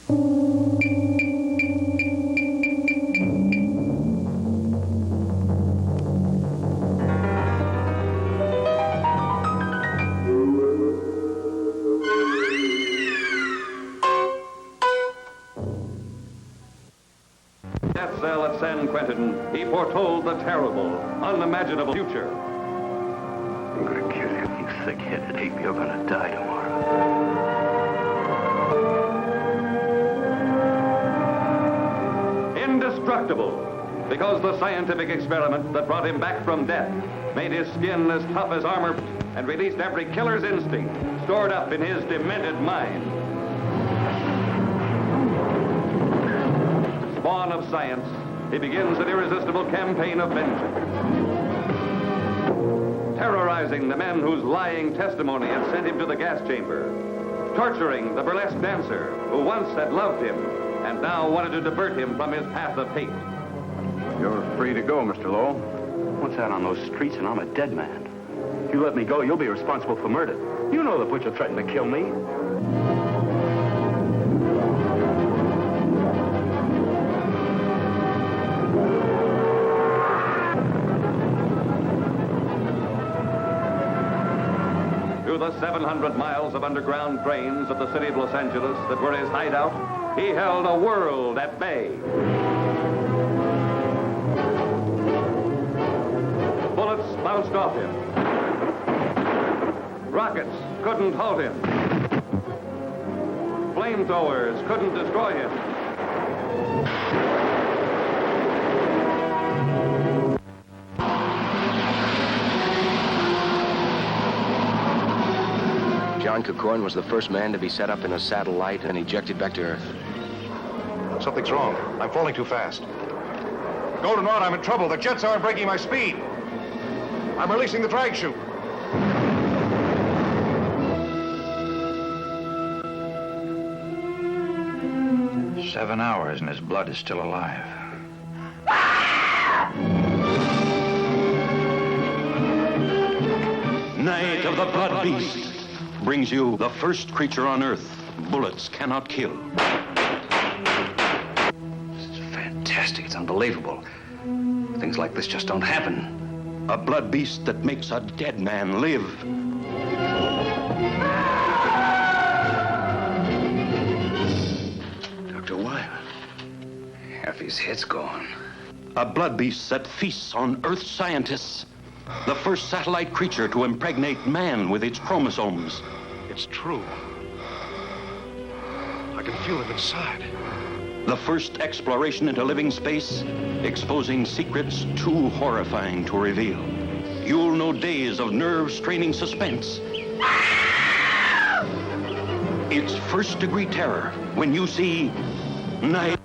Death cell at San Quentin, he foretold the terrible, unimaginable future. I'm gonna kill you, you thick-headed ape. You're gonna die tomorrow. Indestructible, because the scientific experiment that brought him back from death made his skin as tough as armor and released every killer's instinct stored up in his demented mind. Spawn of science, he begins an irresistible campaign of vengeance, terrorizing the men whose lying testimony had sent him to the gas chamber, torturing the burlesque dancer who once had loved him and now wanted to divert him from his path of hate. You're free to go, Mr. Lowell. Once out on those streets and I'm a dead man. If you let me go, you'll be responsible for murder. You know the butcher threatened to kill me. Through the 700 miles of underground drains of the city of Los Angeles that were his hideout, he held a world at bay. Bullets bounced off him. Rockets couldn't halt him. Flamethrowers couldn't destroy him. John Cacorn was the first man to be set up in a satellite and ejected back to Earth. Something's wrong. I'm falling too fast. Golden Rod, I'm in trouble. The jets aren't breaking my speed. I'm releasing the drag chute. "7 hours and his blood is still alive." Night of the Blood Beast brings you the first creature on Earth bullets cannot kill. This is fantastic. It's unbelievable. Things like this just don't happen. A blood beast that makes a dead man live. Dr. Wyman. Half his head's gone. A blood beast that feasts on Earth scientists. The first satellite creature to impregnate man with its chromosomes. It's true. I can feel it inside. The first exploration into living space, exposing secrets too horrifying to reveal. You'll know days of nerve-straining suspense. It's first-degree terror when you see Night.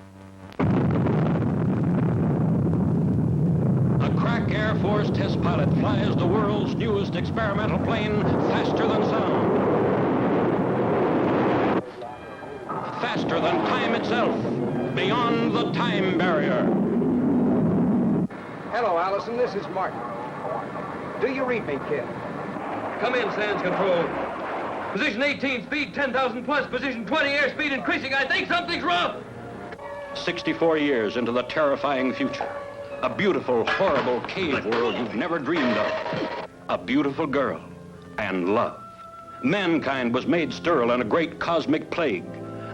A crack Air Force test pilot flies the world's newest experimental plane faster than sound. Faster than time itself, beyond the time barrier. Hello, Allison. This is Martin. Do you read me, kid? Come in, Sands Control. Position 18, speed 10,000 plus. Position 20, airspeed increasing. I think something's wrong. 64 years into the terrifying future. A beautiful, horrible cave world you've never dreamed of. A beautiful girl and love. Mankind was made sterile in a great cosmic plague.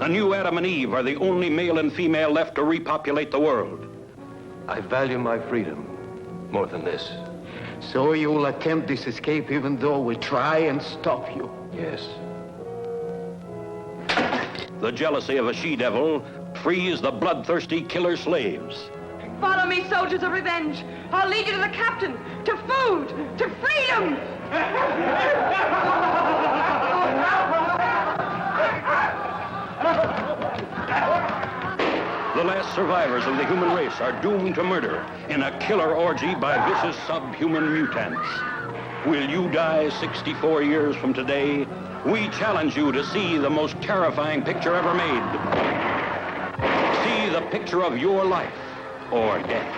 A new Adam and Eve are the only male and female left to repopulate the world. I value my freedom more than this. So you will attempt this escape even though we'll try and stop you? Yes. The jealousy of a she-devil frees the bloodthirsty killer slaves. Follow me, soldiers of revenge. I'll lead you to the captain, to food, to freedom. The last survivors of the human race are doomed to murder in a killer orgy by vicious subhuman mutants. Will you die 64 years from today? We challenge you to see the most terrifying picture ever made. See the picture of your life or death.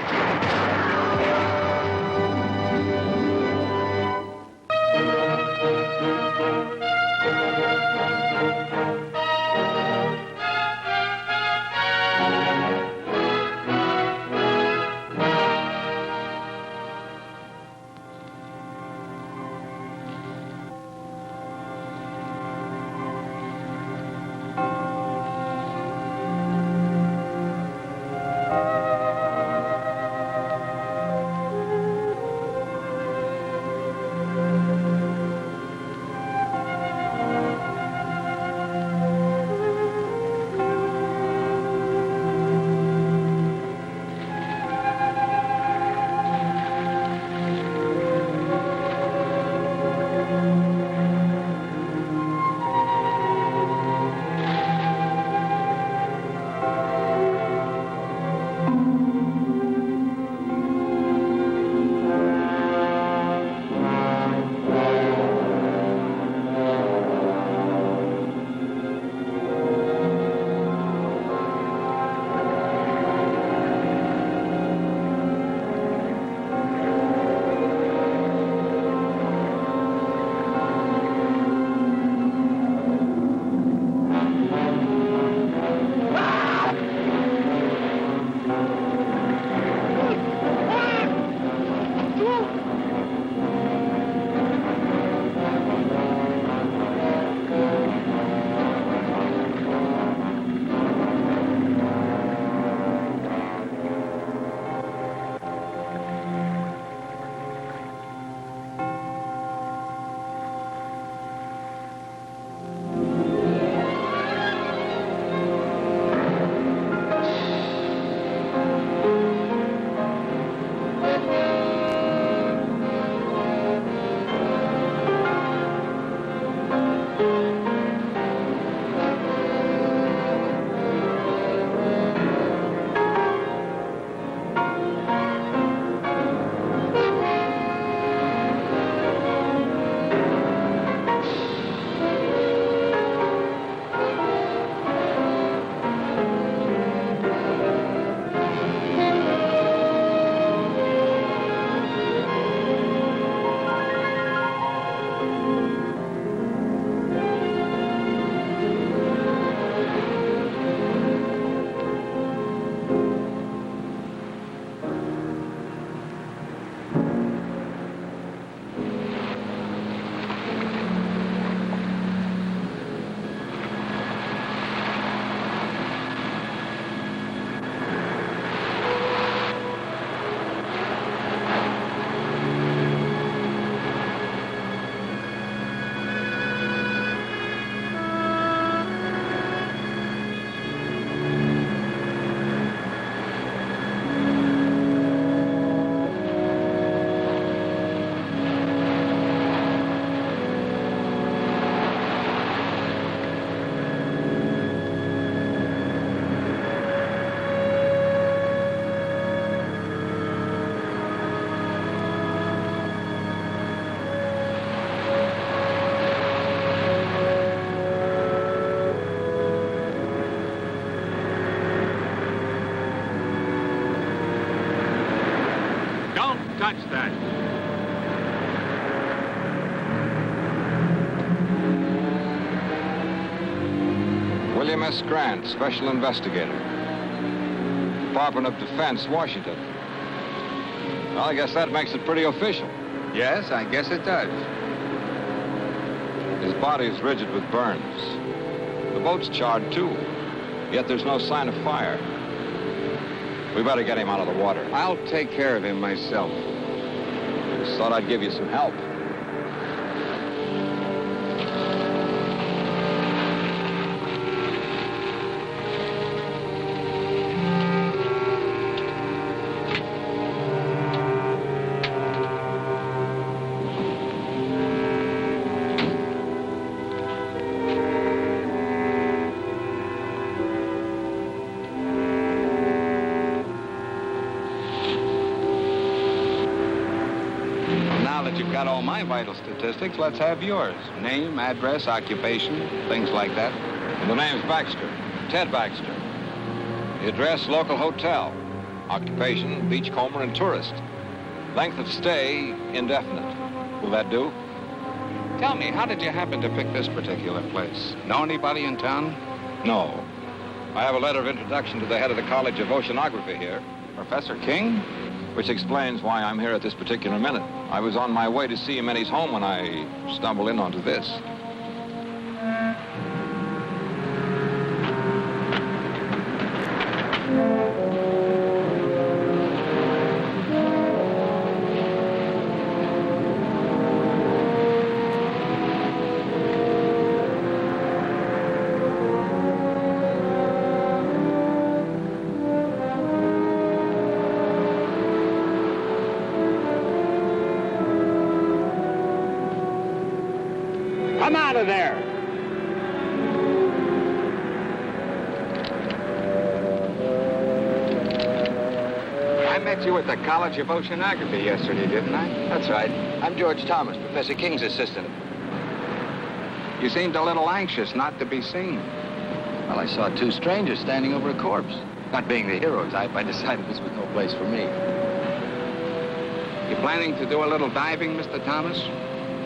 William S. Grant, Special Investigator. Department of Defense, Washington. Well, I guess that makes it pretty official. Yes, I guess it does. His body is rigid with burns. The boat's charred, too. Yet there's no sign of fire. We better get him out of the water. I'll take care of him myself. Just thought I'd give you some help. You've got all my vital statistics. Let's have yours. Name, address, occupation, things like that. And the name's Baxter. Ted Baxter. The address, local hotel. Occupation, beachcomber and tourist. Length of stay, indefinite. Will that do? Tell me, how did you happen to pick this particular place? Know anybody in town? No. I have a letter of introduction to the head of the College of Oceanography here. Professor King? Which explains why I'm here at this particular minute. I was on my way to see him in his home when I stumbled in onto this. Come out of there! I met you at the College of Oceanography yesterday, didn't I? That's right. I'm George Thomas, Professor King's assistant. You seemed a little anxious not to be seen. Well, I saw two strangers standing over a corpse. Not being the hero type, I decided this was no place for me. You planning to do a little diving, Mr. Thomas?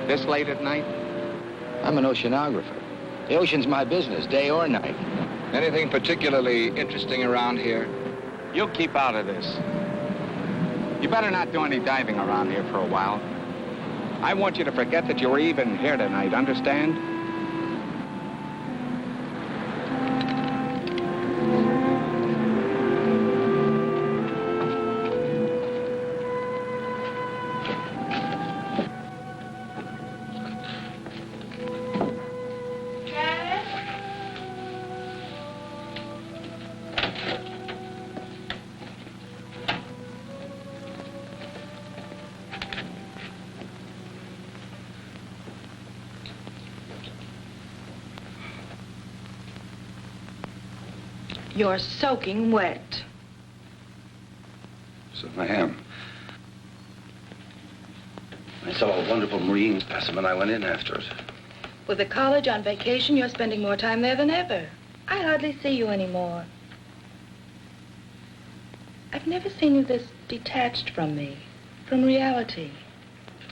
This late at night? I'm an oceanographer. The ocean's my business, day or night. Anything particularly interesting around here? You'll keep out of this. You better not do any diving around here for a while. I want you to forget that you were even here tonight, understand? You're soaking wet. So I am. I saw a wonderful marine specimen. I went in after it. With the college on vacation, you're spending more time there than ever. I hardly see you anymore. I've never seen you this detached from me, from reality.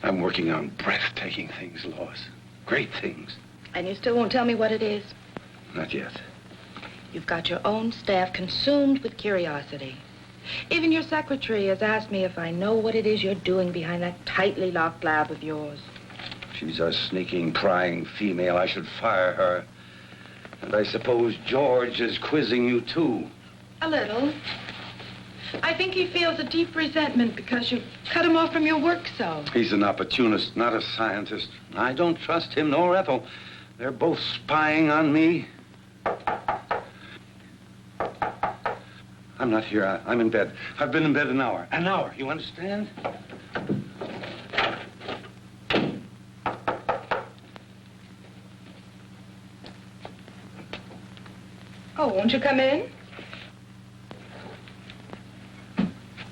I'm working on breathtaking things, Lois. Great things. And you still won't tell me what it is? Not yet. You've got your own staff consumed with curiosity. Even your secretary has asked me if I know what it is you're doing behind that tightly locked lab of yours. She's a sneaking, prying female. I should fire her. And I suppose George is quizzing you, too. A little. I think he feels a deep resentment because you cut him off from your work so. He's an opportunist, not a scientist. I don't trust him nor Ethel. They're both spying on me. I'm not here. I'm in bed. I've been in bed an hour. An hour, you understand? Oh, won't you come in?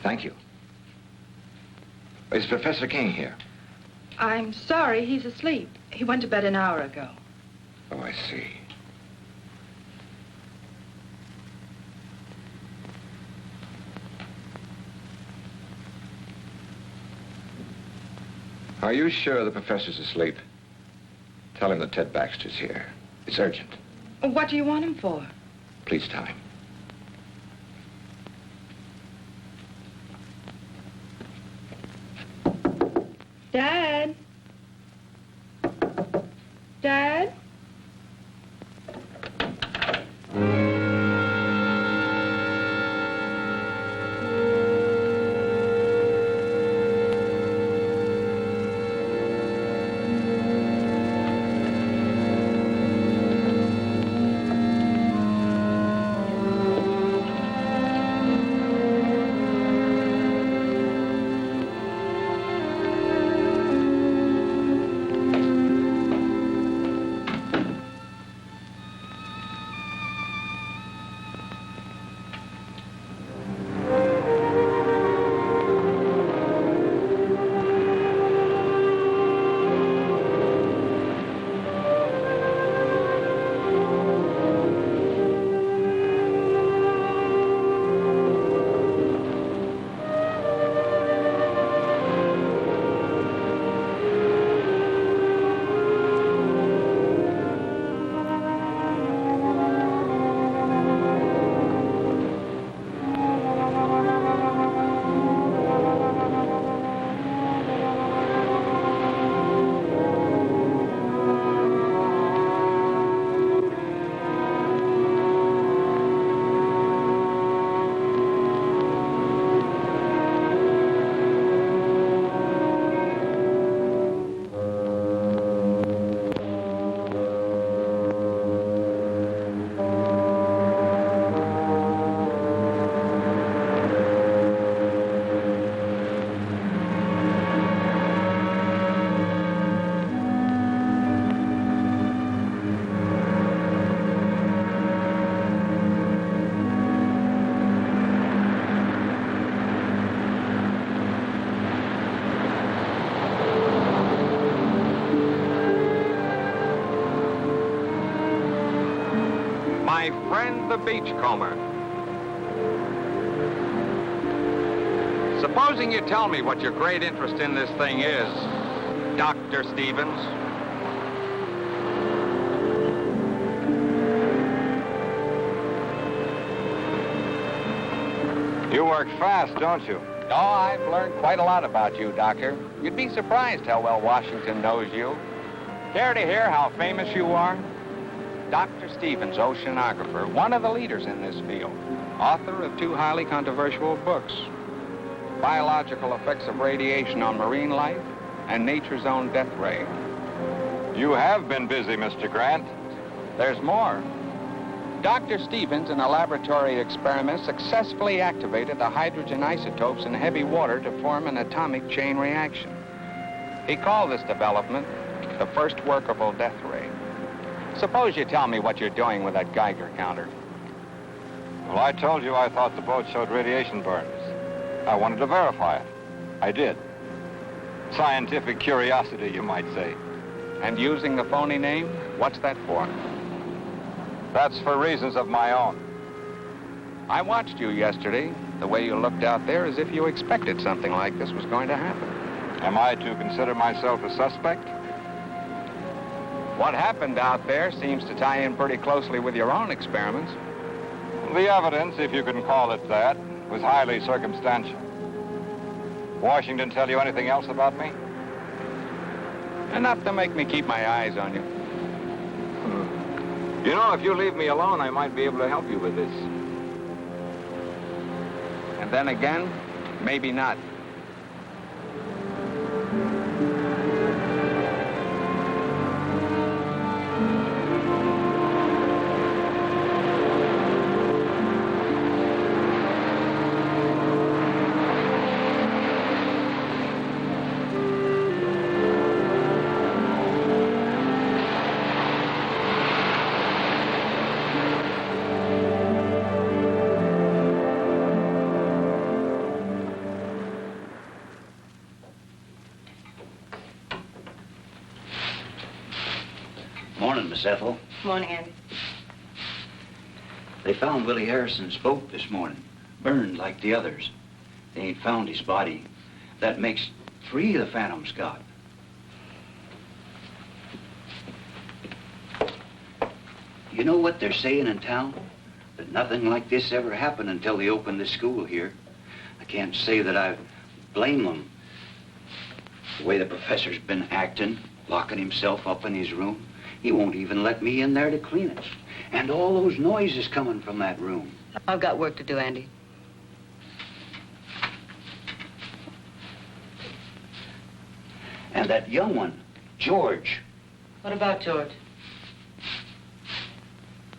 Thank you. Is Professor King here? I'm sorry, he's asleep. He went to bed an hour ago. Oh, I see. Are you sure the professor's asleep? Tell him that Ted Baxter's here. It's urgent. What do you want him for? Please tell him. Dad? Dad? My friend the beachcomber. Supposing you tell me what your great interest in this thing is, Dr. Stevens. You work fast, don't you? Oh, I've learned quite a lot about you, Doctor. You'd be surprised how well Washington knows you. Care to hear how famous you are? Dr. Stevens, oceanographer, one of the leaders in this field, author of 2 highly controversial books, Biological Effects of Radiation on Marine Life and Nature's Own Death Ray. You have been busy, Mr. Grant. There's more. Dr. Stevens, in a laboratory experiment, successfully activated the hydrogen isotopes in heavy water to form an atomic chain reaction. He called this development the first workable death ray. Suppose you tell me what you're doing with that Geiger counter. Well, I told you I thought the boat showed radiation burns. I wanted to verify it. I did. Scientific curiosity, you might say. And using the phony name, what's that for? That's for reasons of my own. I watched you yesterday, the way you looked out there as if you expected something like this was going to happen. Am I to consider myself a suspect? What happened out there seems to tie in pretty closely with your own experiments. The evidence, if you can call it that, was highly circumstantial. Washington tell you anything else about me? Enough to make me keep my eyes on you. You know, if you leave me alone, I might be able to help you with this. And then again, maybe not. Morning, Miss Ethel. Morning, Andy. They found Willie Harrison's boat this morning, burned like the others. They ain't found his body. That makes 3 the Phantom's got. You know what they're saying in town? That nothing like this ever happened until they opened the school here. I can't say that I blame them. The way the professor's been acting, locking himself up in his room. He won't even let me in there to clean it. And all those noises coming from that room. I've got work to do, Andy. And that young one, George. What about George?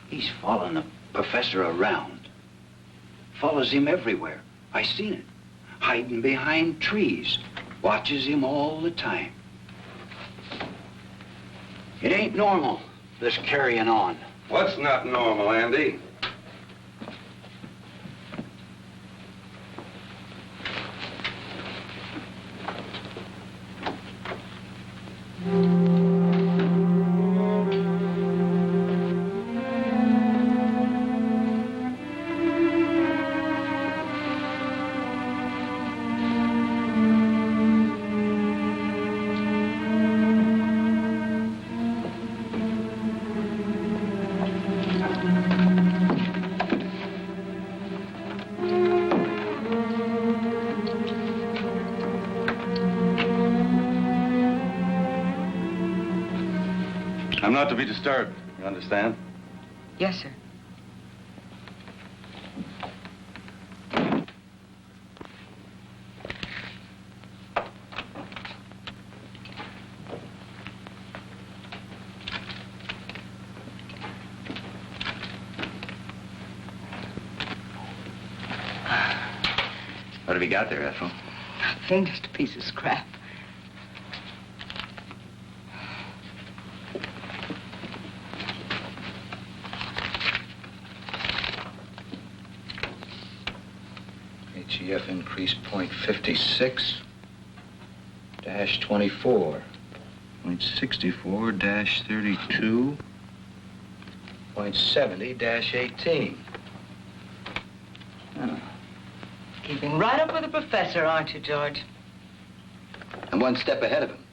He's following the professor around. Follows him everywhere. I seen it. Hiding behind trees. Watches him all the time. It ain't normal, this carrying on. What's not normal, Andy? I'm not to be disturbed, you understand? Yes, sir. What have you got there, Ethel? Nothing, just a piece of scrap. HEF increase 0.56 dash 24. 0.64 dash 32. 0.70 dash 18. Oh. Keeping right up with the professor, aren't you, George? I'm one step ahead of him.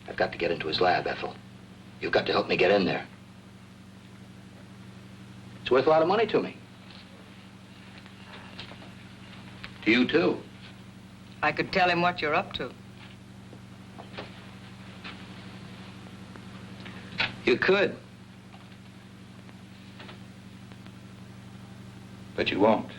I've got to get into his lab, Ethel. You've got to help me get in there. It's worth a lot of money to me. To you, too. I could tell him what you're up to. You could. But you won't.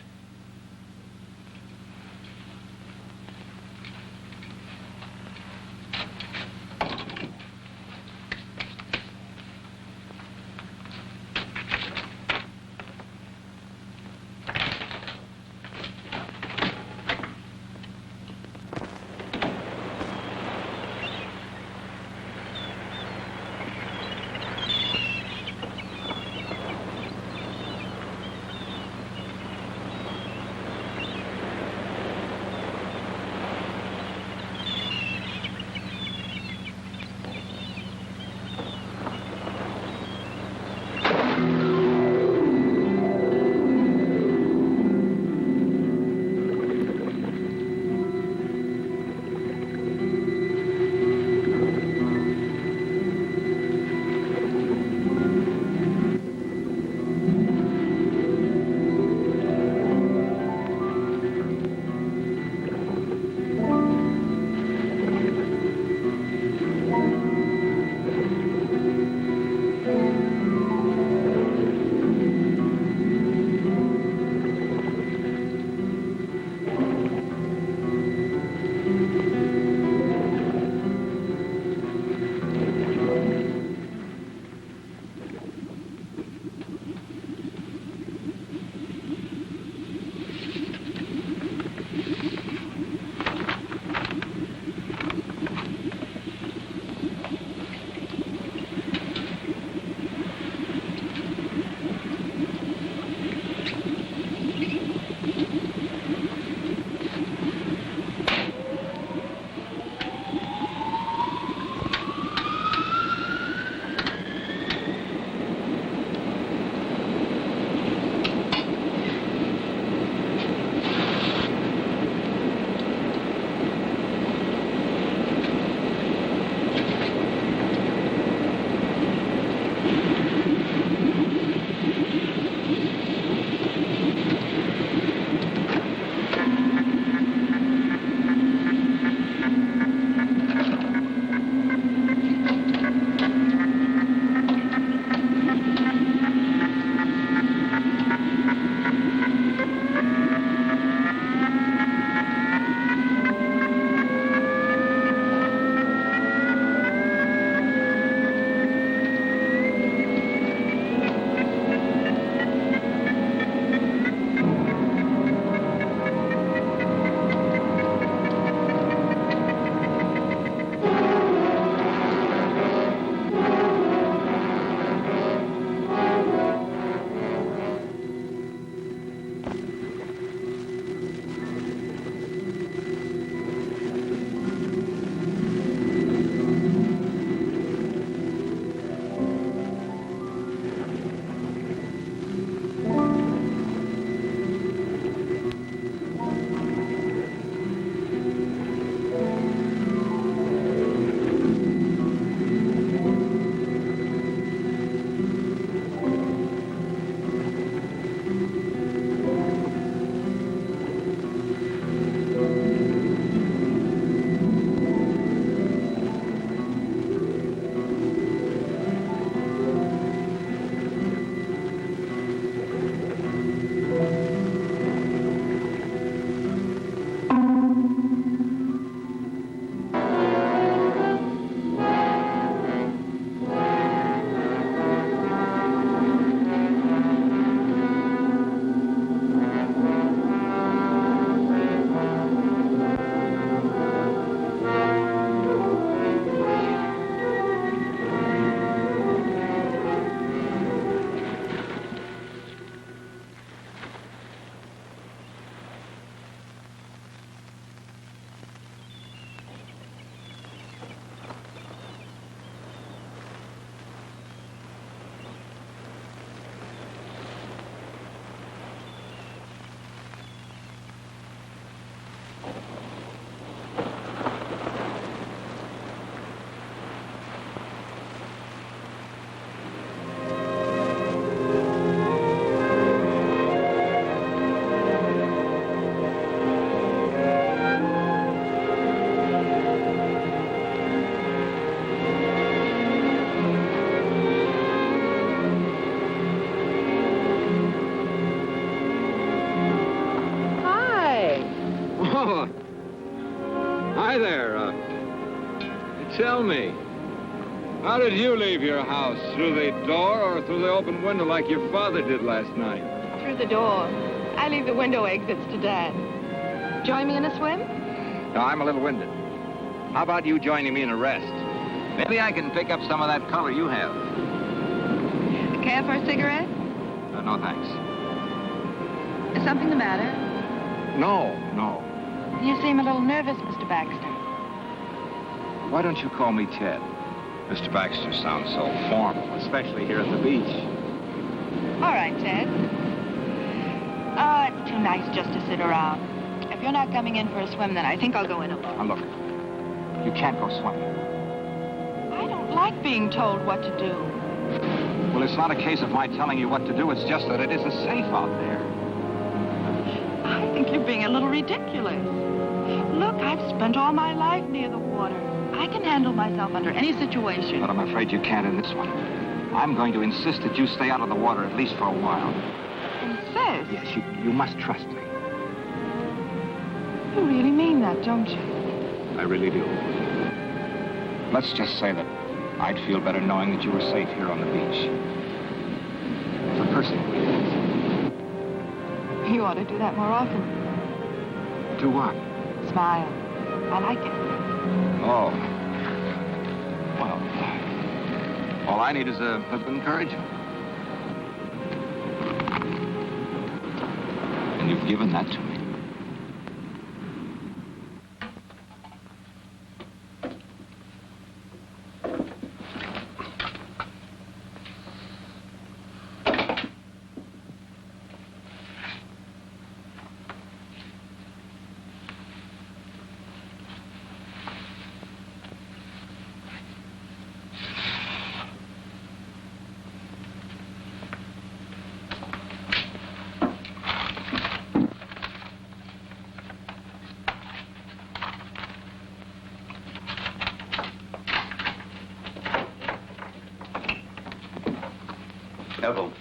tell me. How did you leave your house? Through the door or through the open window like your father did last night? Through the door. I leave the window exits to Dad. Join me in a swim? No, I'm a little winded. How about you joining me in a rest? Maybe I can pick up some of that color you have. Care for a cigarette? No, thanks. Is something the matter? No. You seem a little nervous, Mr. Baxter. Why don't you call me Ted? Mr. Baxter sounds so formal, especially here at the beach. All right, Ted. Oh, it's too nice just to sit around. If you're not coming in for a swim, then I think I'll go in alone. Now, look. You can't go swimming. I don't like being told what to do. Well, it's not a case of my telling you what to do. It's just that it isn't safe out there. I think you're being a little ridiculous. Look, I've spent all my life near the water. I can handle myself under any situation. But I'm afraid you can't in this one. I'm going to insist that you stay out of the water at least for a while. Insist? Yes, you must trust me. You really mean that, don't you? I really do. Let's just say that I'd feel better knowing that you were safe here on the beach. For personal reasons. You ought to do that more often. Do what? Smile. I like it. Oh. Well, all I need is a bit of encouragement. And you've given that to me. Ethel,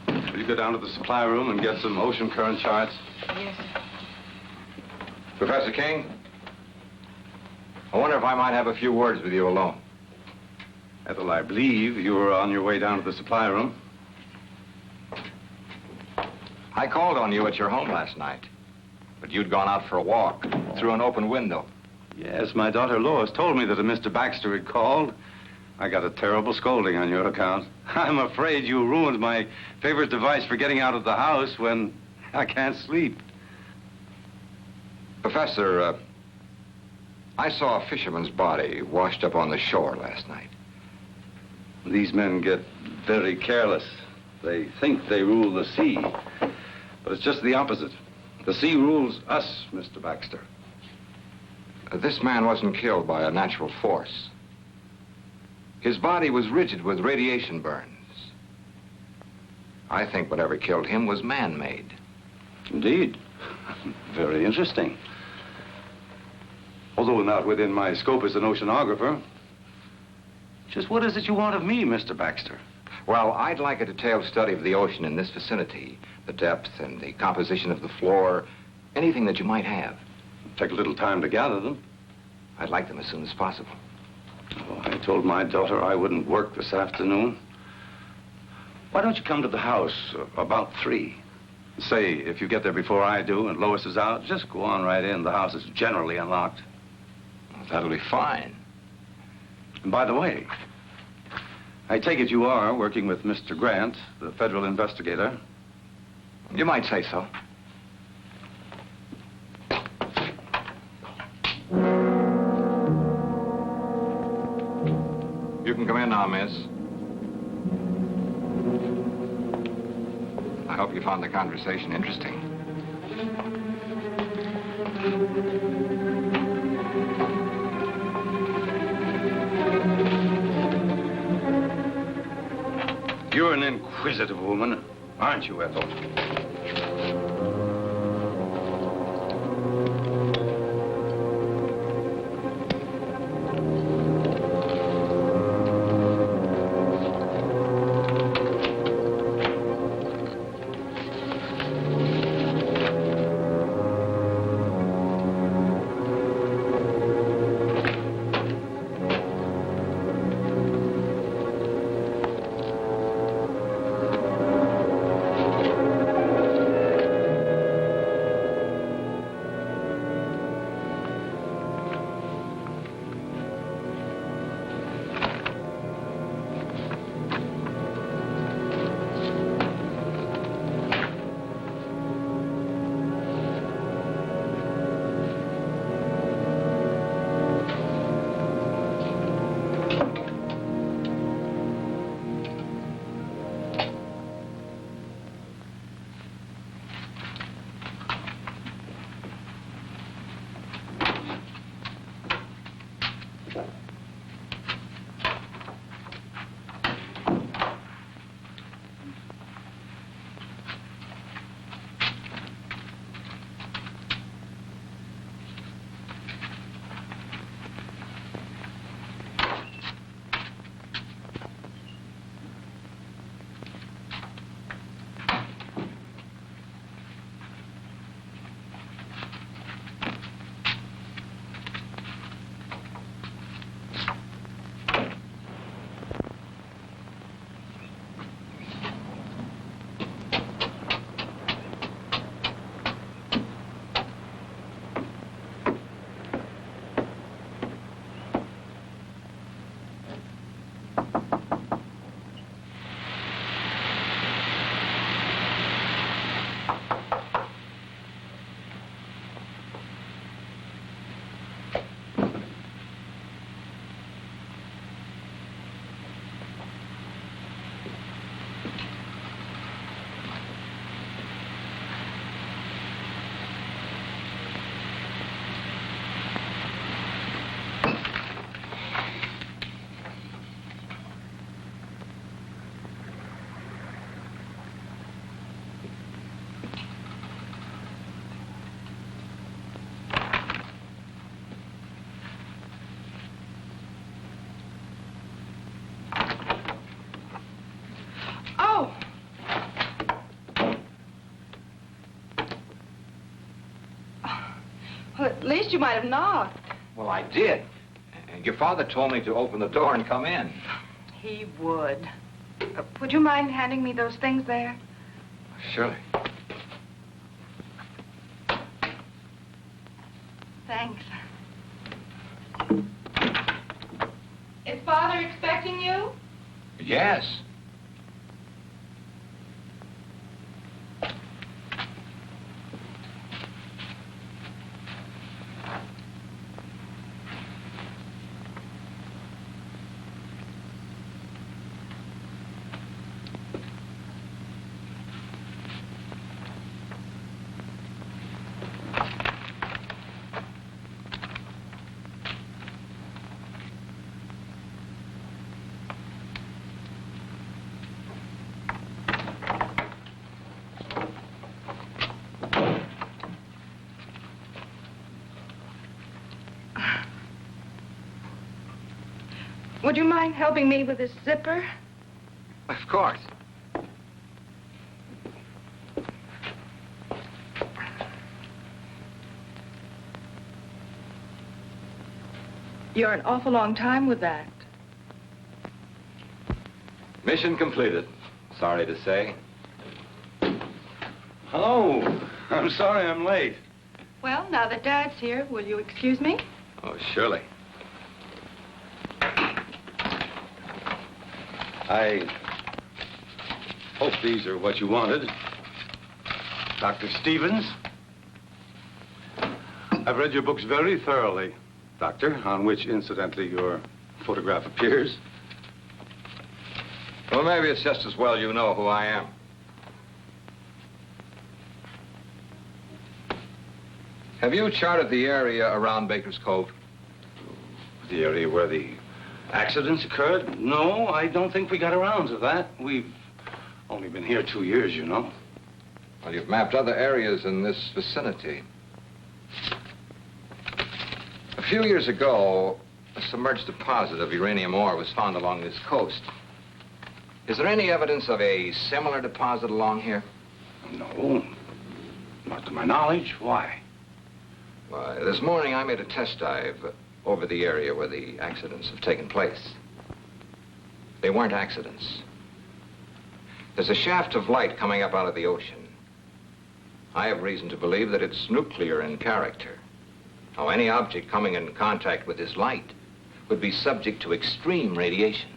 will you go down to the supply room and get some ocean current charts? Yes, sir. Professor King, I wonder if I might have a few words with you alone. Ethel, I believe you were on your way down to the supply room. I called on you at your home last night, but you'd gone out for a walk through an open window. Yes, my daughter Lois told me that a Mr. Baxter had called. I got a terrible scolding on your account. I'm afraid you ruined my favorite device for getting out of the house when I can't sleep. Professor, I saw a fisherman's body washed up on the shore last night. These men get very careless. They think they rule the sea, but it's just the opposite. The sea rules us, Mr. Baxter. This man wasn't killed by a natural force. His body was rigid with radiation burns. I think whatever killed him was man-made. Indeed. Very interesting. Although not within my scope as an oceanographer. Just what is it you want of me, Mr. Baxter? Well, I'd like a detailed study of the ocean in this vicinity, the depth and the composition of the floor, anything that you might have. Take a little time to gather them. I'd like them as soon as possible. Oh, I told my daughter I wouldn't work this afternoon. Why don't you come to the house about 3? Say, if you get there before I do and Lois is out, just go on right in. The house is generally unlocked. Well, that'll be fine. And by the way, I take it you are working with Mr. Grant, the federal investigator. You might say so. You can come in now, miss. I hope you found the conversation interesting. You're an inquisitive woman, aren't you, Ethel? least you might have knocked. Well, I did. And your father told me to open the door and come in. He would. Would you mind handing me those things there? Surely. Thanks. Is Father expecting you? Yes. Would you mind helping me with this zipper? Of course. You're an awful long time with that. Mission completed. Sorry to say. Hello. I'm sorry I'm late. Well, now that Dad's here, will you excuse me? Oh, surely. I hope these are what you wanted. Dr. Stevens. I've read your books very thoroughly, Doctor, on which, incidentally, your photograph appears. Well, maybe it's just as well you know who I am. Have you charted the area around Baker's Cove? The area where the accidents occurred? No, I don't think we got around to that. We've only been here 2 years, you know. Well, you've mapped other areas in this vicinity. A few years ago, a submerged deposit of uranium ore was found along this coast. Is there any evidence of a similar deposit along here? No, not to my knowledge. Why? Why, this morning I made a test dive over the area where the accidents have taken place. They weren't accidents. There's a shaft of light coming up out of the ocean. I have reason to believe that it's nuclear in character. Now, any object coming in contact with this light would be subject to extreme radiation.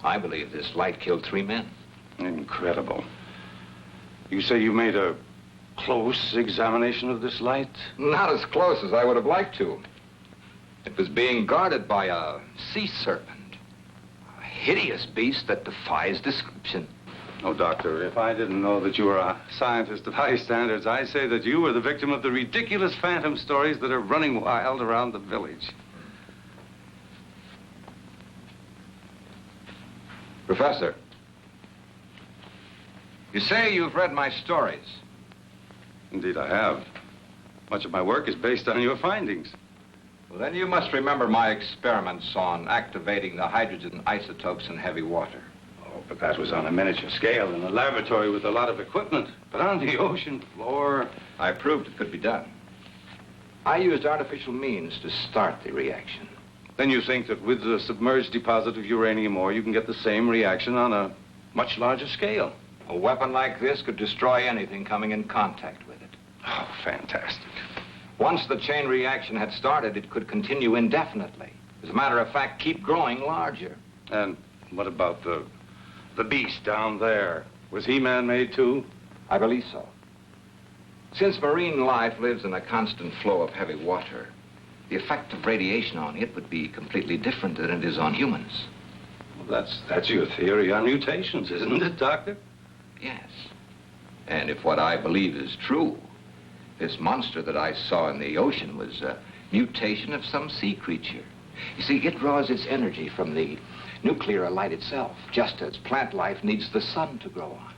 I believe this light killed 3 men. Incredible. You say you made a close examination of this light? Not as close as I would have liked to. It was being guarded by a sea serpent, a hideous beast that defies description. Oh, Doctor, if I didn't know that you were a scientist of high standards, I'd say that you were the victim of the ridiculous phantom stories that are running wild around the village. Professor, you say you've read my stories. Indeed, I have. Much of my work is based on your findings. Well, then you must remember my experiments on activating the hydrogen isotopes in heavy water. Oh, but that was on a miniature scale in a laboratory with a lot of equipment. But on the ocean floor... I proved it could be done. I used artificial means to start the reaction. Then you think that with the submerged deposit of uranium ore, you can get the same reaction on a much larger scale? A weapon like this could destroy anything coming in contact with it. Oh, fantastic. Once the chain reaction had started, it could continue indefinitely. As a matter of fact, keep growing larger. And what about the beast down there? Was he man-made too? I believe so. Since marine life lives in a constant flow of heavy water, the effect of radiation on it would be completely different than it is on humans. Well, that's your theory on mutations, isn't it, Doctor? Yes. And if what I believe is true, this monster that I saw in the ocean was a mutation of some sea creature. You see, it draws its energy from the nuclear light itself, just as plant life needs the sun to grow on.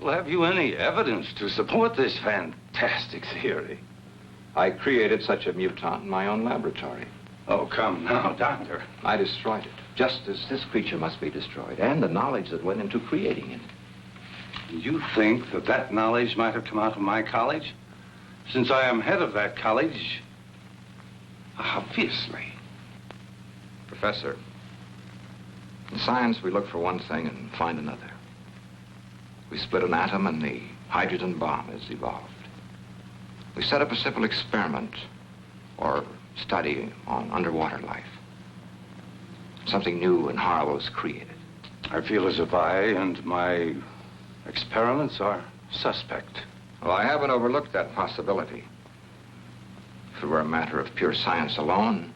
Well, have you any evidence to support this fantastic theory? I created such a mutant in my own laboratory. Oh, come now, Doctor. I destroyed it, just as this creature must be destroyed, and the knowledge that went into creating it. You think that knowledge might have come out of my college? Since I am head of that college, obviously. Professor, in science we look for one thing and find another. We split an atom and the hydrogen bomb is evolved. We set up a simple experiment or study on underwater life. Something new and horrible is created. I feel as if I and my experiments are suspect. Well, I haven't overlooked that possibility. If it were a matter of pure science alone,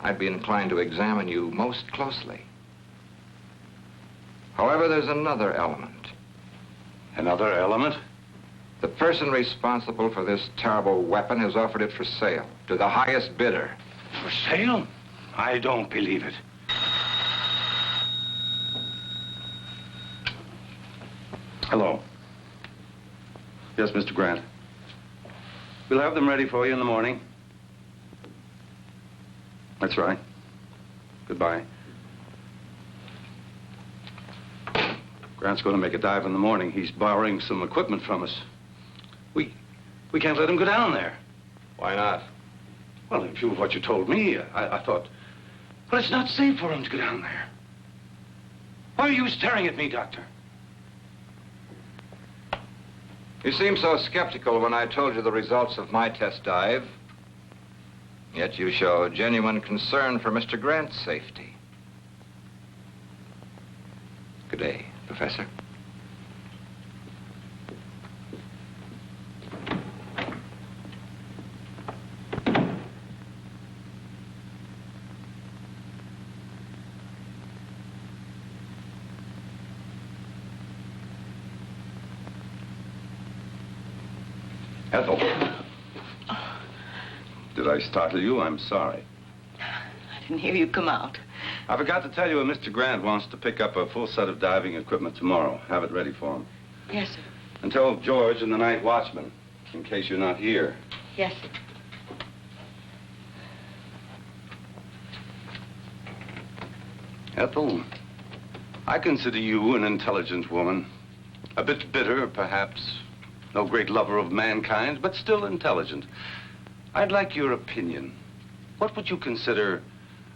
I'd be inclined to examine you most closely. However, there's another element. Another element? The person responsible for this terrible weapon has offered it for sale to the highest bidder. For sale? I don't believe it. Hello. Yes, Mr. Grant. We'll have them ready for you in the morning. That's right. Goodbye. Grant's going to make a dive in the morning. He's borrowing some equipment from us. We can't let him go down there. Why not? Well, in view of what you told me, I thought... But it's not safe for him to go down there. Why are you staring at me, Doctor? You seemed so skeptical when I told you the results of my test dive. Yet you show genuine concern for Mr. Grant's safety. Good day, Professor. Ethel. Did I startle you? I'm sorry. I didn't hear you come out. I forgot to tell you, Mr. Grant wants to pick up a full set of diving equipment tomorrow. Have it ready for him. Yes, sir. And tell George and the night watchman, in case you're not here. Yes, sir. Ethel, I consider you an intelligent woman. A bit bitter, perhaps. No great lover of mankind, but still intelligent. I'd like your opinion. What would you consider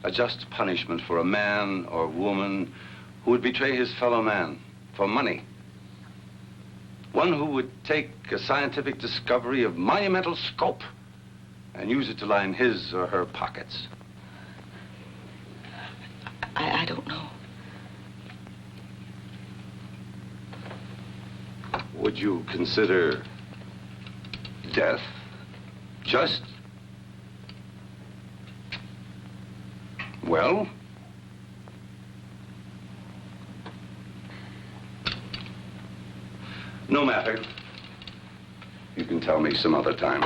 a just punishment for a man or woman who would betray his fellow man for money? One who would take a scientific discovery of monumental scope and use it to line his or her pockets. I don't know. Would you consider death just? Well? No matter. You can tell me some other time.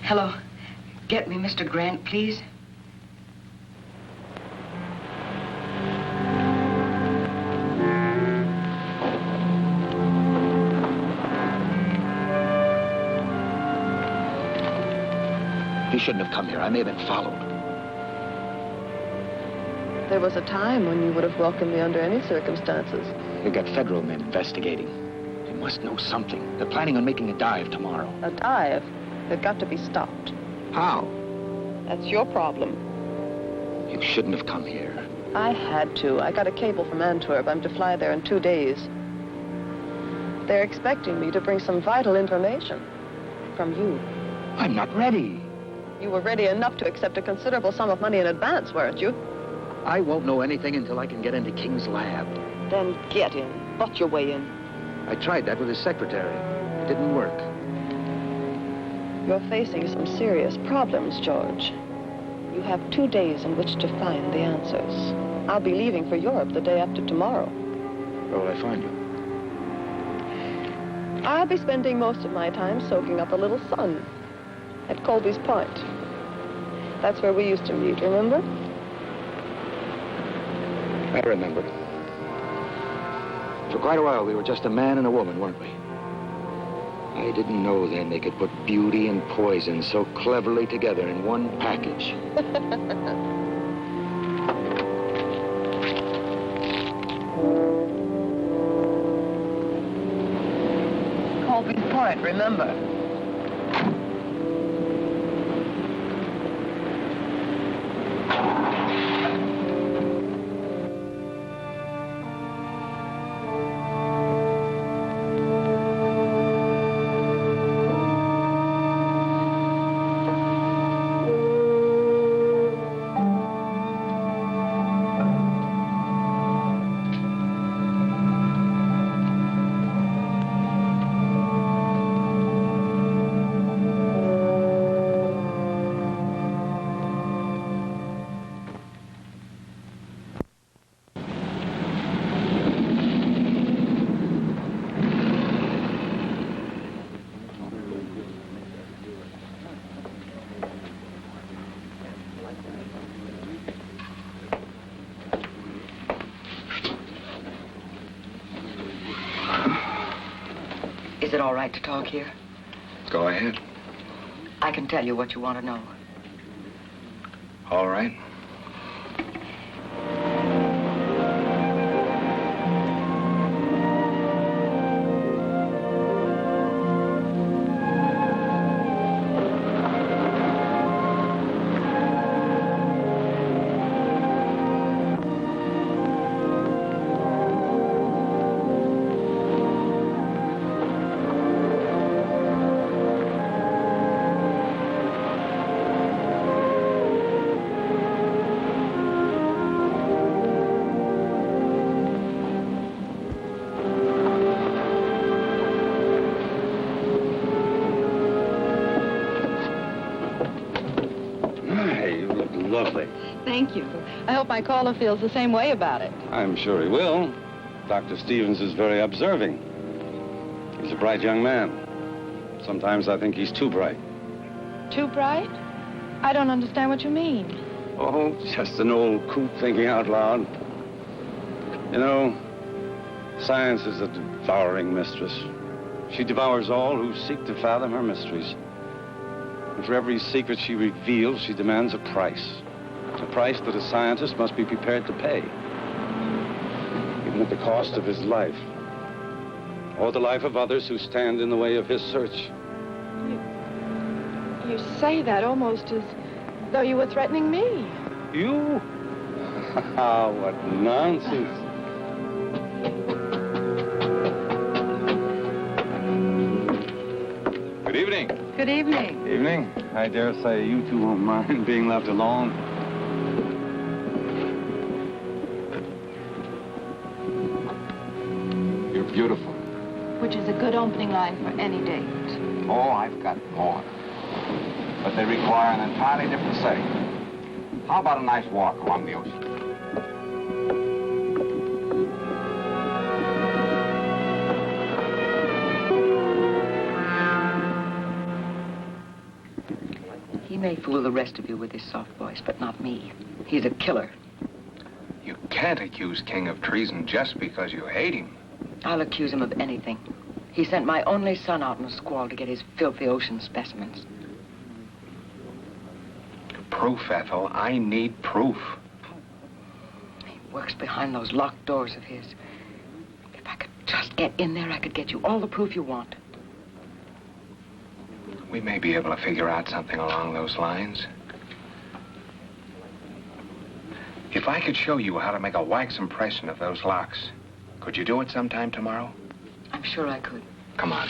Hello. Get me Mr. Grant, please. He shouldn't have come here. I may have been followed. There was a time when you would have welcomed me under any circumstances. We've got federal men investigating. They must know something. They're planning on making a dive tomorrow. A dive? They've got to be stopped. How? That's your problem. You shouldn't have come here. I had to. I got a cable from Antwerp. I'm to fly there in 2 days. They're expecting me to bring some vital information from you. I'm not ready. You were ready enough to accept a considerable sum of money in advance, weren't you? I won't know anything until I can get into King's lab. Then get in. Butt your way in. I tried that with his secretary. It didn't work. You're facing some serious problems, George. You have 2 days in which to find the answers. I'll be leaving for Europe the day after tomorrow. Where will I find you? I'll be spending most of my time soaking up a little sun at Colby's Point. That's where we used to meet, remember? I remember. For quite a while, we were just a man and a woman, weren't we? I didn't know then they could put beauty and poison so cleverly together in one package. Colby's Point, remember. Is it all right to talk here? Go ahead. I can tell you what you want to know. All right. Lovely. Thank you. I hope my caller feels the same way about it. I'm sure he will. Dr. Stevens is very observing. He's a bright young man. Sometimes I think he's too bright. Too bright? I don't understand what you mean. Oh, just an old coot thinking out loud. You know, science is a devouring mistress. She devours all who seek to fathom her mysteries. And for every secret she reveals, she demands a price. A price that a scientist must be prepared to pay. Even at the cost of his life. Or the life of others who stand in the way of his search. You say that almost as though you were threatening me. You? What nonsense. Good evening. Good evening. Evening. I dare say you two won't mind being left alone. You're beautiful. Which is a good opening line for any date. Oh, I've got more. But they require an entirely different setting. How about a nice walk along the ocean? He may fool the rest of you with his soft voice, but not me. He's a killer. You can't accuse King of treason just because you hate him. I'll accuse him of anything. He sent my only son out in a squall to get his filthy ocean specimens. Proof, Ethel. I need proof. He works behind those locked doors of his. If I could just get in there, I could get you all the proof you want. We may be able to figure out something along those lines. If I could show you how to make a wax impression of those locks, could you do it sometime tomorrow? I'm sure I could. Come on.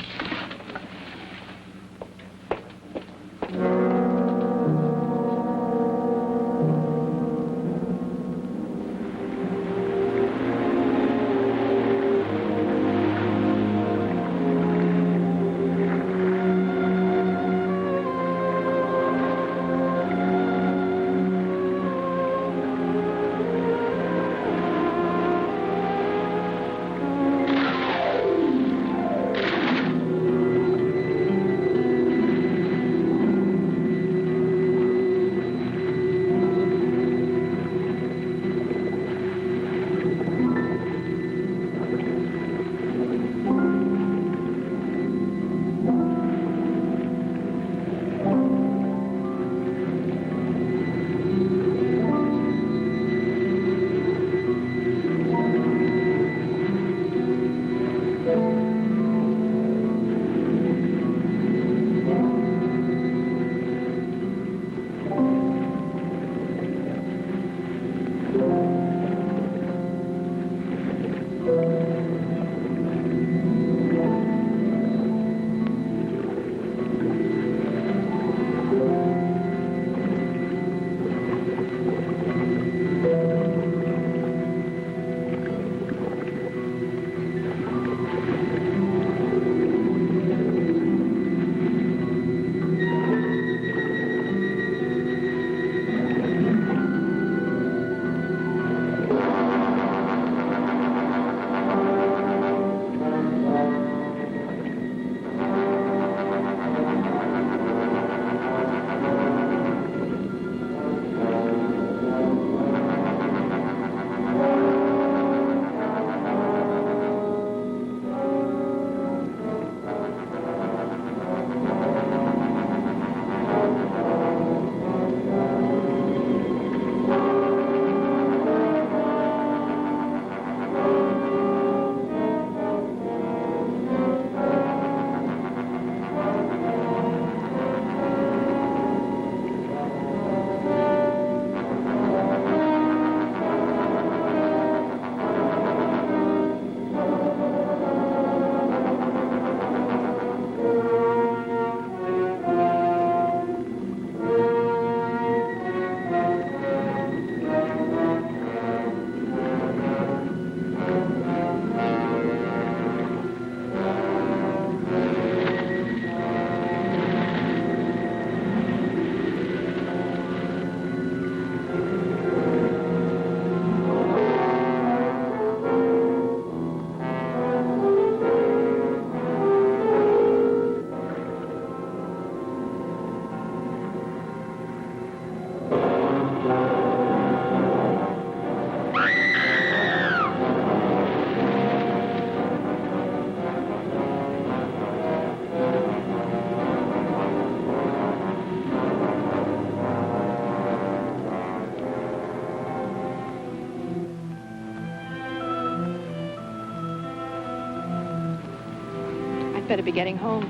better be getting home.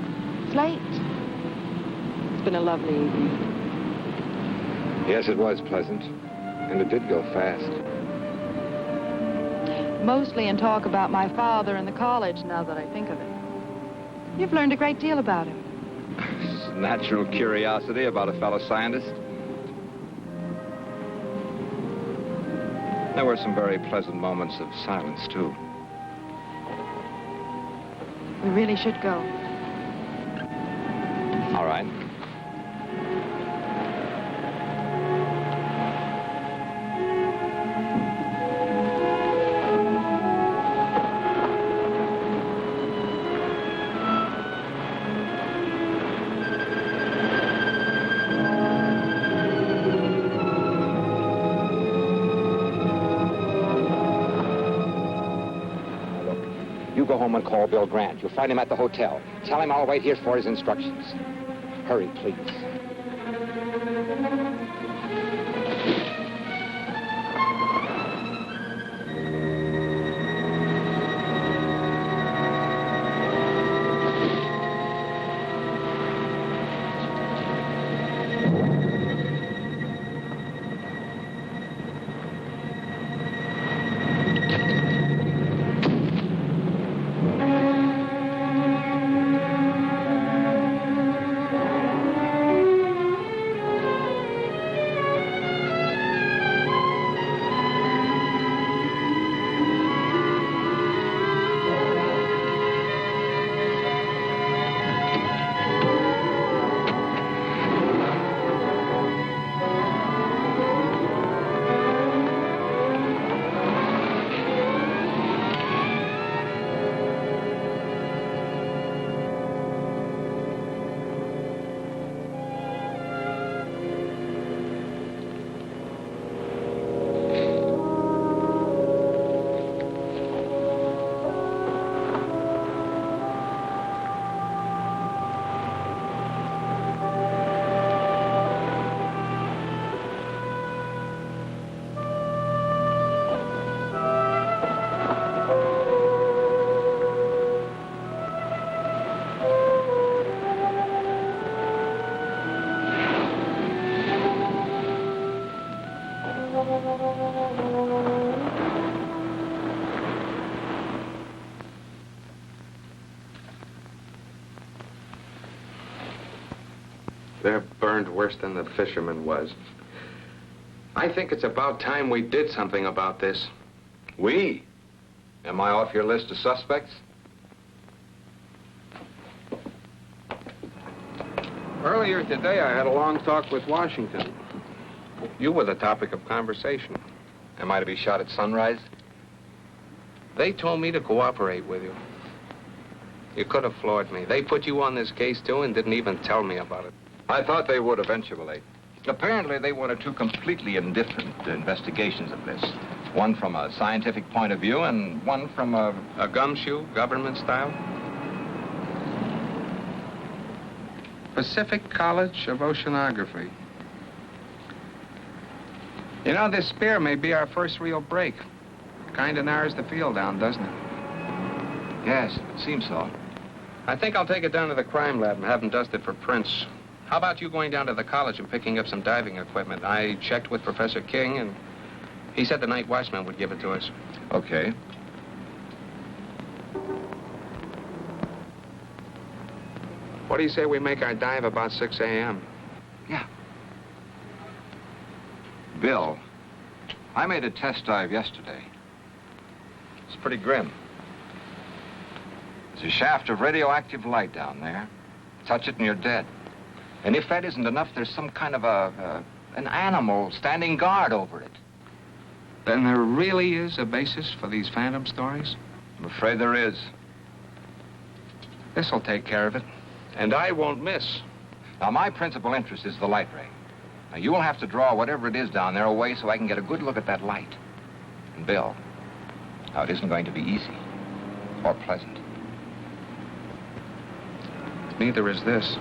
It's late. It's been a lovely evening. Yes, it was pleasant. And it did go fast. Mostly in talk about my father and the college, now that I think of it. You've learned a great deal about him. Natural curiosity about a fellow scientist. There were some very pleasant moments of silence, too. We really should go. All right. You go home and call Bill Grant. You'll find him at the hotel. Tell him I'll wait here for his instructions. Hurry, please. They're burned worse than the fisherman was. I think it's about time we did something about this. We? Am I off your list of suspects? Earlier today, I had a long talk with Washington. You were the topic of conversation. Am I to be shot at sunrise? They told me to cooperate with you. You could have floored me. They put you on this case, too, and didn't even tell me about it. I thought they would eventually. Apparently, they wanted two completely indifferent investigations of this. One from a scientific point of view and one from a gumshoe, government style. Pacific College of Oceanography. You know, this spear may be our first real break. Kind of narrows the field down, doesn't it? Yes, it seems so. I think I'll take it down to the crime lab and have them dust it for prints. How about you going down to the college and picking up some diving equipment? I checked with Professor King, and he said the night watchman would give it to us. Okay. What do you say we make our dive about 6 a.m.? Yeah. Bill, I made a test dive yesterday. It's pretty grim. There's a shaft of radioactive light down there. Touch it and you're dead. And if that isn't enough, there's some kind of an animal standing guard over it. Then there really is a basis for these phantom stories? I'm afraid there is. This'll take care of it. And I won't miss. Now, my principal interest is the light ray. Now, you will have to draw whatever it is down there away so I can get a good look at that light. And Bill, now, it isn't going to be easy or pleasant. Neither is this.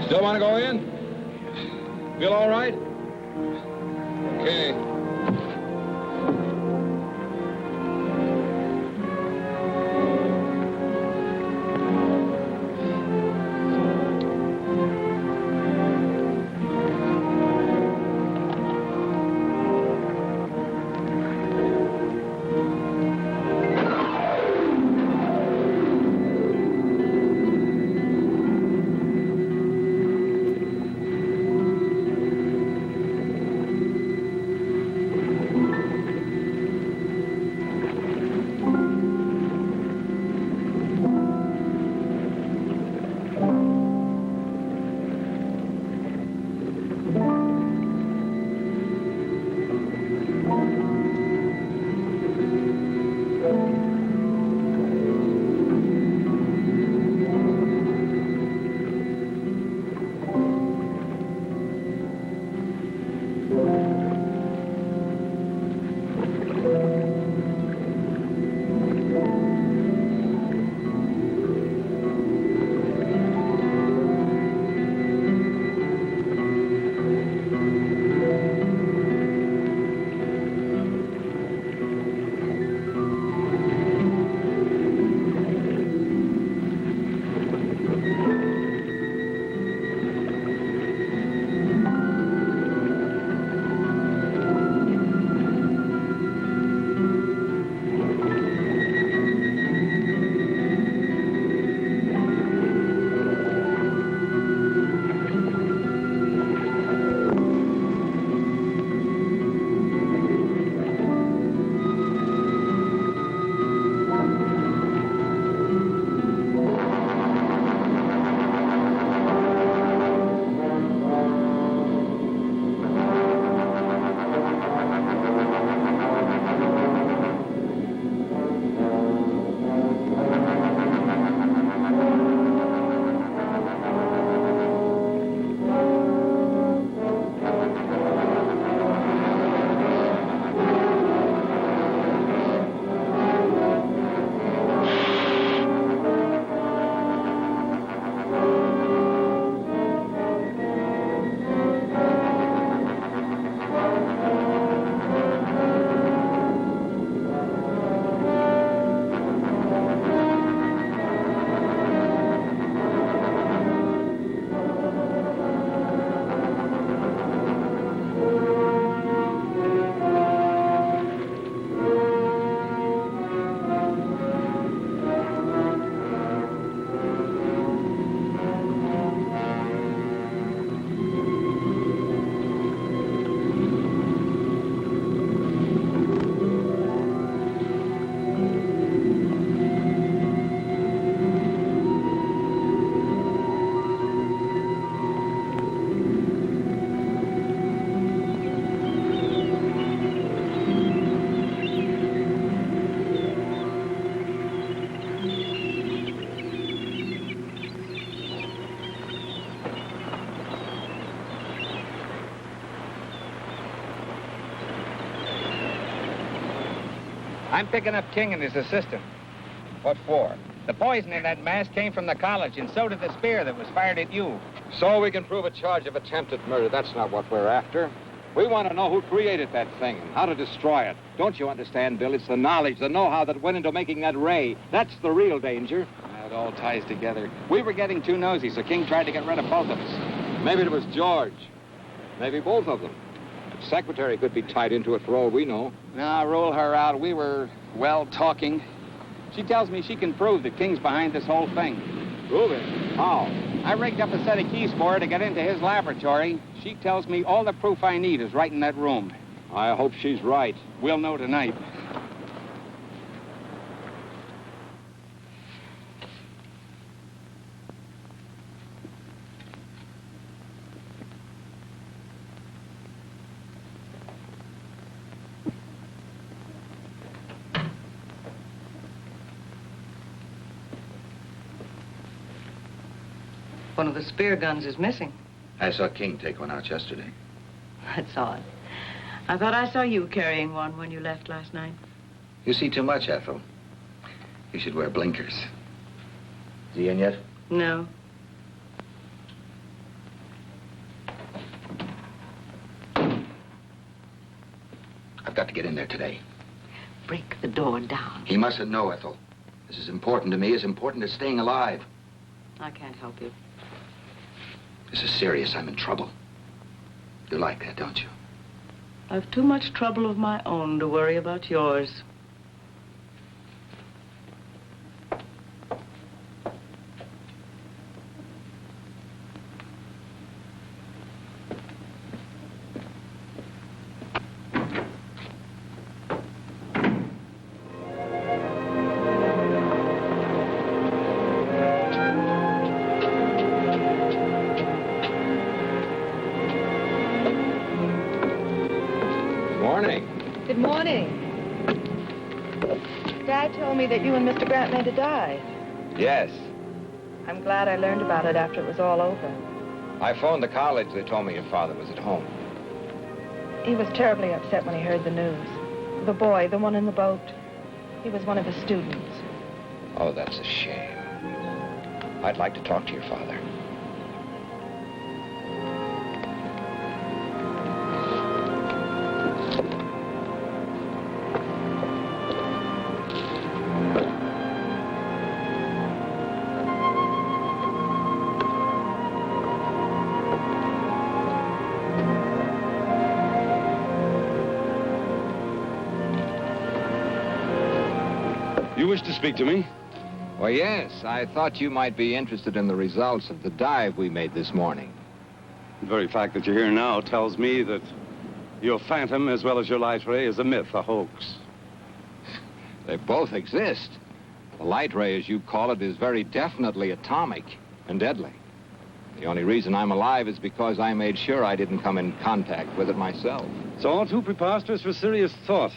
Still want to go in? Feel all right? Okay. I'm picking up King and his assistant. What for? The poison in that mask came from the college, and so did the spear that was fired at you. So we can prove a charge of attempted murder. That's not what we're after. We want to know who created that thing and how to destroy it. Don't you understand, Bill? It's the knowledge, the know-how that went into making that ray. That's the real danger. It all ties together. We were getting too nosy, so King tried to get rid of both of us. Maybe it was George. Maybe both of them. The secretary could be tied into it for all we know. Now, rule her out. We were, well, talking. She tells me she can prove that King's behind this whole thing. Prove it? How? I rigged up a set of keys for her to get into his laboratory. She tells me all the proof I need is right in that room. I hope she's right. We'll know tonight. One of the spear guns is missing. I saw King take one out yesterday. That's odd. I thought I saw you carrying one when you left last night. You see too much, Ethel. You should wear blinkers. Is he in yet? No. got to get in there today. Break the door down. He mustn't know, Ethel. This is important to me, as important as staying alive. I can't help you. This is serious. I'm in trouble. You like that, don't you? I've too much trouble of my own to worry about yours. Good morning. Dad told me that you and Mr. Grant made a dive. Yes. I'm glad I learned about it after it was all over. I phoned the college. They told me your father was at home. He was terribly upset when he heard the news. The boy, the one in the boat, he was one of his students. Oh, that's a shame. I'd like to talk to your father. You wish to speak to me? Well, yes. I thought you might be interested in the results of the dive we made this morning. The very fact that you're here now tells me that your phantom, as well as your light ray, is a myth, a hoax. They both exist. The light ray, as you call it, is very definitely atomic and deadly. The only reason I'm alive is because I made sure I didn't come in contact with it myself. It's all too preposterous for serious thought.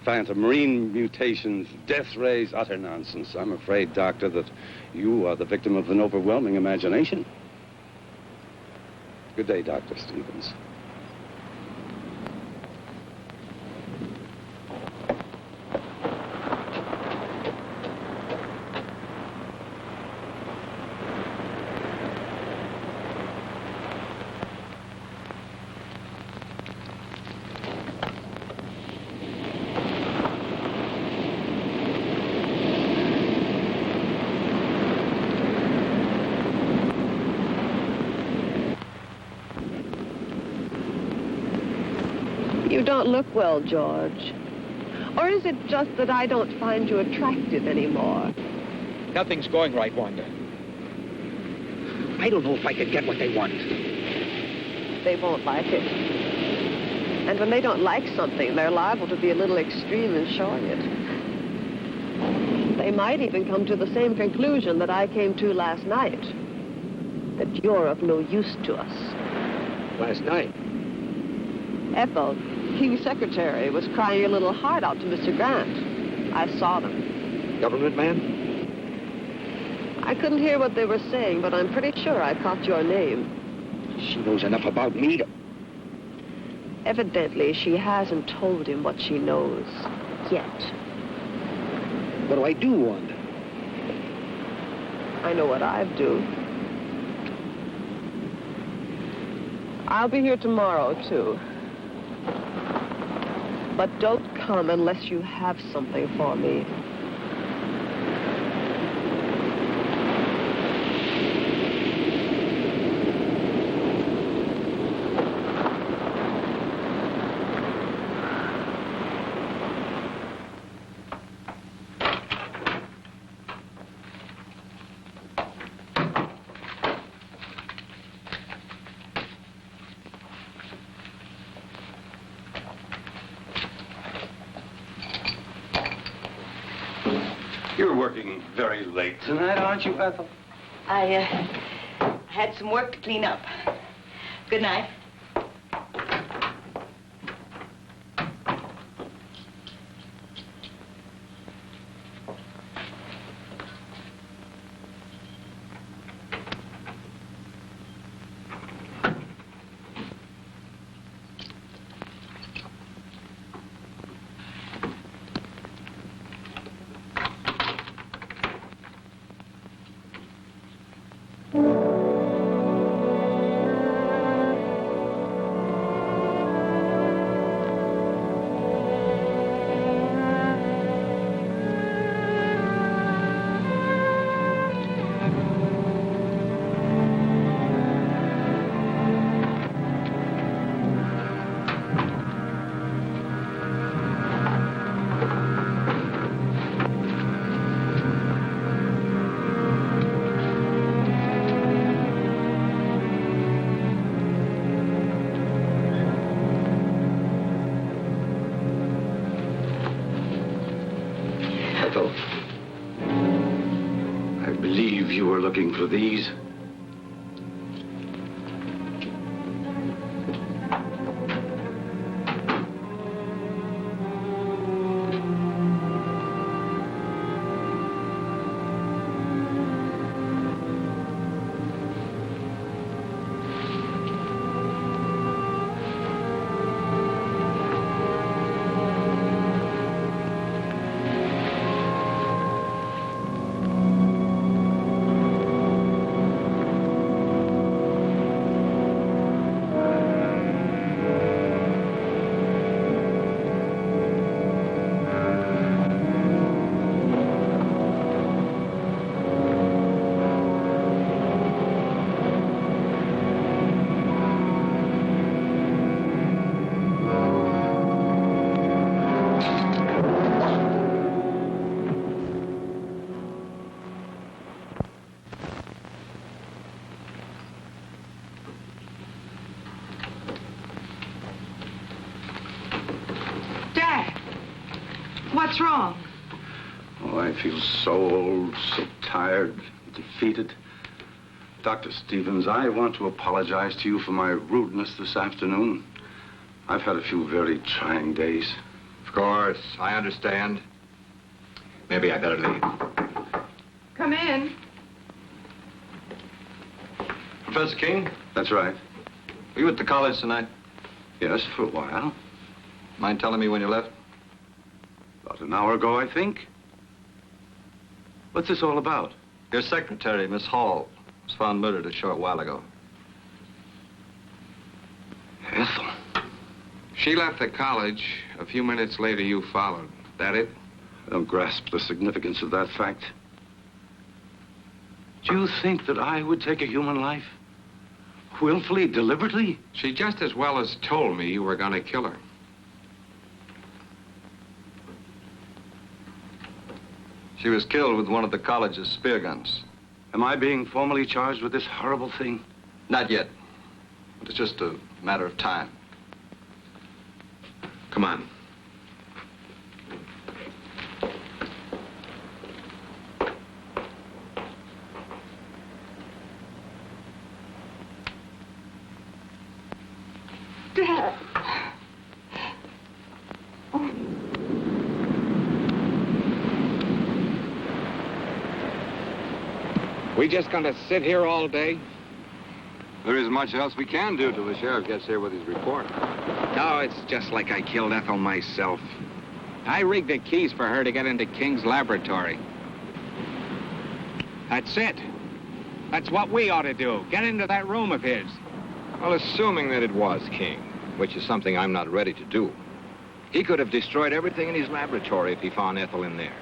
Phantom, marine mutations, death rays, utter nonsense. I'm afraid, Doctor, that you are the victim of an overwhelming imagination. Good day, Dr. Stevens. You don't look well, George. Or is it just that I don't find you attractive anymore? Nothing's going right, Wanda. I don't know if I can get what they want. They won't like it. And when they don't like something, they're liable to be a little extreme in showing it. They might even come to the same conclusion that I came to last night. That you're of no use to us. Last night? Ethel, King's secretary, was crying your little heart out to Mr. Grant. I saw them. Government man? I couldn't hear what they were saying, but I'm pretty sure I caught your name. She knows enough about me to... Evidently, she hasn't told him what she knows yet. What do I do, Wanda? I know what I'd do. I'll be here tomorrow, too. But don't come unless you have something for me. You're working very late tonight, aren't you, Ethel? I had some work to clean up. Good night. believe you were looking for these. What's wrong? Oh, I feel so old, so tired, defeated. Dr. Stevens, I want to apologize to you for my rudeness this afternoon. I've had a few very trying days. Of course, I understand. Maybe I better leave. Come in. Professor King? That's right. Were you at the college tonight? Yes, for a while. Mind telling me when you left? About an hour ago, I think. What's this all about? Your secretary, Miss Hall, was found murdered a short while ago. Ethel. She left the college. A few minutes later, you followed. That it? I don't grasp the significance of that fact. Do you think that I would take a human life? Willfully, deliberately? She just as well as told me you were going to kill her. She was killed with one of the college's spear guns. Am I being formally charged with this horrible thing? Not yet. But it's just a matter of time. Come on. Dad. We just gonna sit here all day? There isn't much else we can do till the sheriff gets here with his report. No, it's just like I killed Ethel myself. I rigged the keys for her to get into King's laboratory. That's it. That's what we ought to do. Get into that room of his. Well, assuming that it was King, which is something I'm not ready to do, he could have destroyed everything in his laboratory if he found Ethel in there.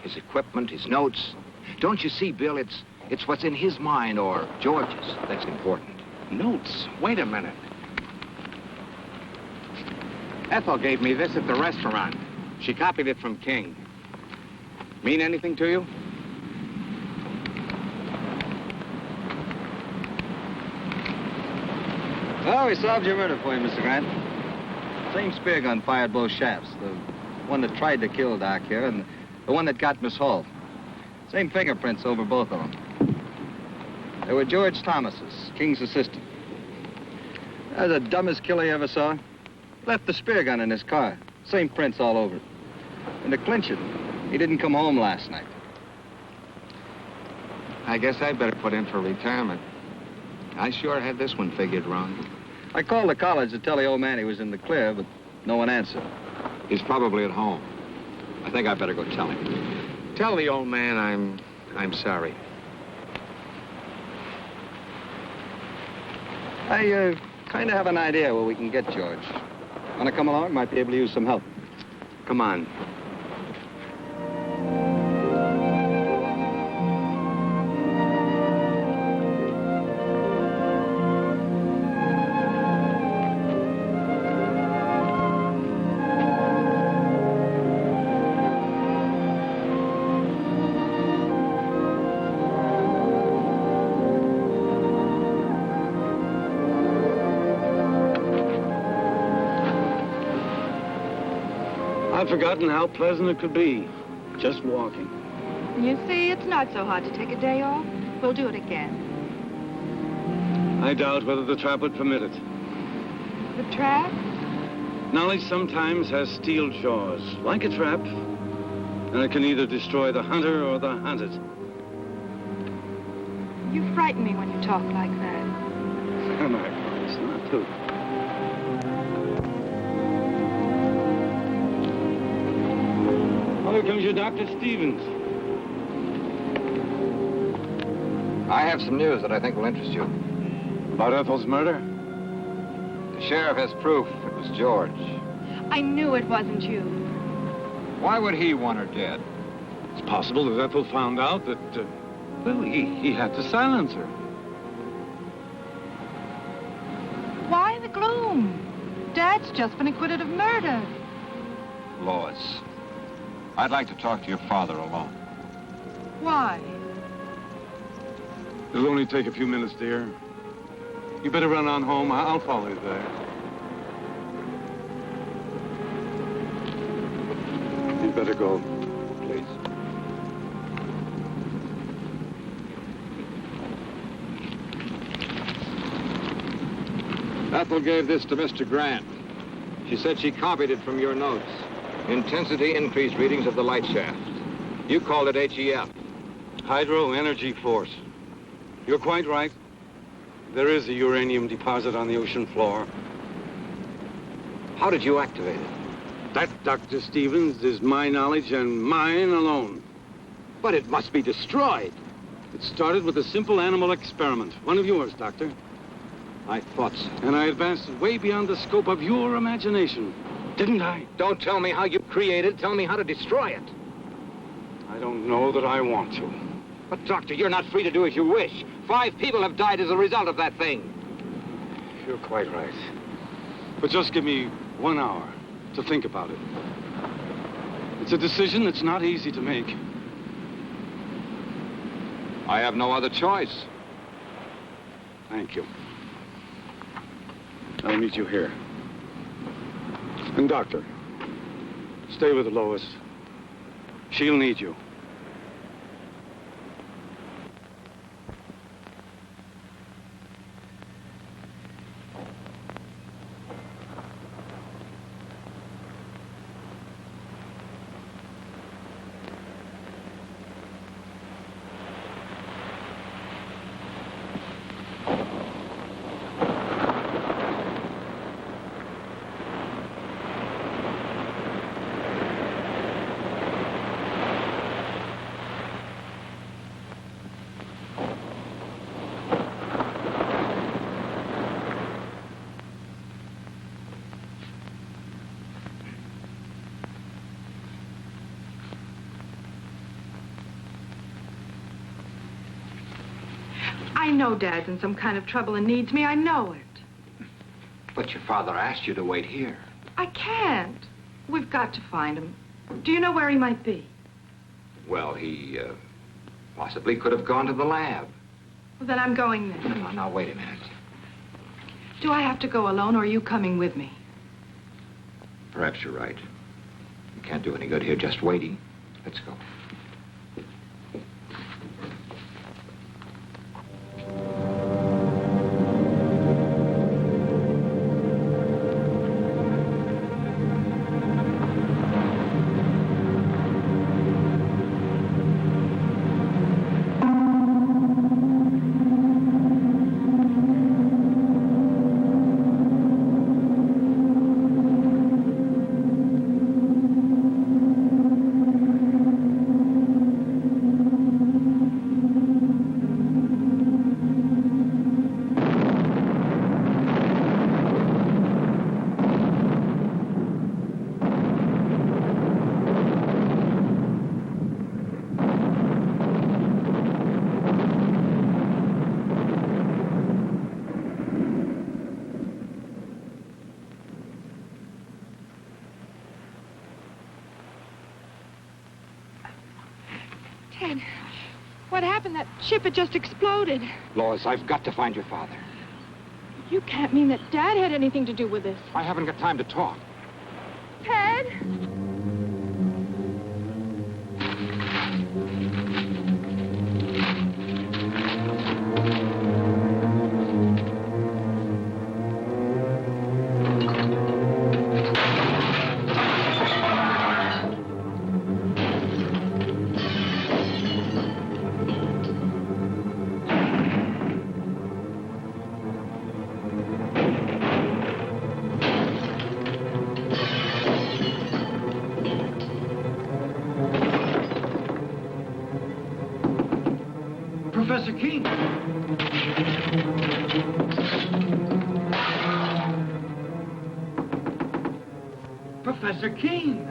His equipment, his notes. Don't you see, Bill, it's what's in his mind or George's that's important. Notes? Wait a minute. Ethel gave me this at the restaurant. She copied it from King. Mean anything to you? Well, we solved your murder for you, Mr. Grant. Same spear gun fired both shafts. The one that tried to kill Doc here and the one that got Miss Hall. Same fingerprints over both of them. They were George Thomas's, King's assistant. They're the dumbest killer you ever saw. Left the spear gun in his car. Same prints all over it. And to clinch it, he didn't come home last night. I guess I'd better put in for retirement. I sure had this one figured wrong. I called the college to tell the old man he was in the clear, but no one answered. He's probably at home. I think I'd better go tell him. Tell the old man I'm sorry. I kind of have an idea where we can get George. Want to come along? Might be able to use some help. Come on. I'd forgotten how pleasant it could be, just walking. You see, it's not so hard to take a day off. We'll do it again. I doubt whether the trap would permit it. The trap? Knowledge sometimes has steel jaws, like a trap, and it can either destroy the hunter or the hunted. You frighten me when you talk like that. And I promise not to. Oh, here comes your Dr. Stevens. I have some news that I think will interest you. About Ethel's murder? The sheriff has proof it was George. I knew it wasn't you. Why would he want her dead? It's possible that Ethel found out that, well, he had to silence her. Why the gloom? Dad's just been acquitted of murder. Lois, I'd like to talk to your father alone. Why? It'll only take a few minutes, dear. You better run on home. I'll follow you there. You better go, please. Ethel gave this to Mr. Grant. She said she copied it from your notes. Intensity increased readings of the light shaft. You called it HEF. Hydro Energy Force. You're quite right. There is a uranium deposit on the ocean floor. How did you activate it? That, Dr. Stevens, is my knowledge and mine alone. But it must be destroyed. It started with a simple animal experiment. One of yours, Doctor. I thought so. And I advanced it way beyond the scope of your imagination. Didn't I? Don't tell me how you created. Tell me how to destroy it. I don't know that I want to. But, Doctor, you're not free to do as you wish. 5 people have died as a result of that thing. You're quite right. But just give me 1 hour to think about it. It's a decision that's not easy to make. I have no other choice. Thank you. I'll meet you here. And, Doctor, stay with Lois. She'll need you. I know Dad's in some kind of trouble and needs me. I know it. But your father asked you to wait here. I can't. We've got to find him. Do you know where he might be? Well, he possibly could have gone to the lab. Well, then I'm going there. Now, wait a minute. Do I have to go alone, or are you coming with me? Perhaps you're right. You can't do any good here just waiting. Let's go. Ted, what happened? That ship had just exploded. Lois, I've got to find your father. You can't mean that Dad had anything to do with this. I haven't got time to talk. Ted? Professor King! Professor King!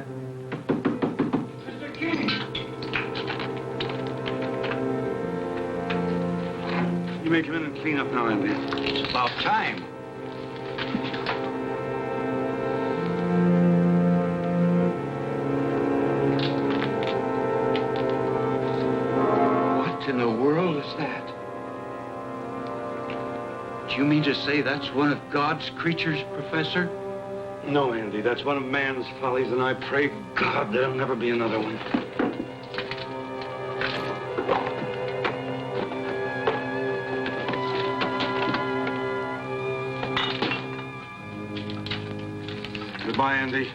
Mr. King! You may come in and clean up now, Andy. It's about time. What in the world is that? Do you mean to say that's one of God's creatures, Professor? No, Andy, that's one of man's follies, and I pray God there'll never be another one. Goodbye, Andy.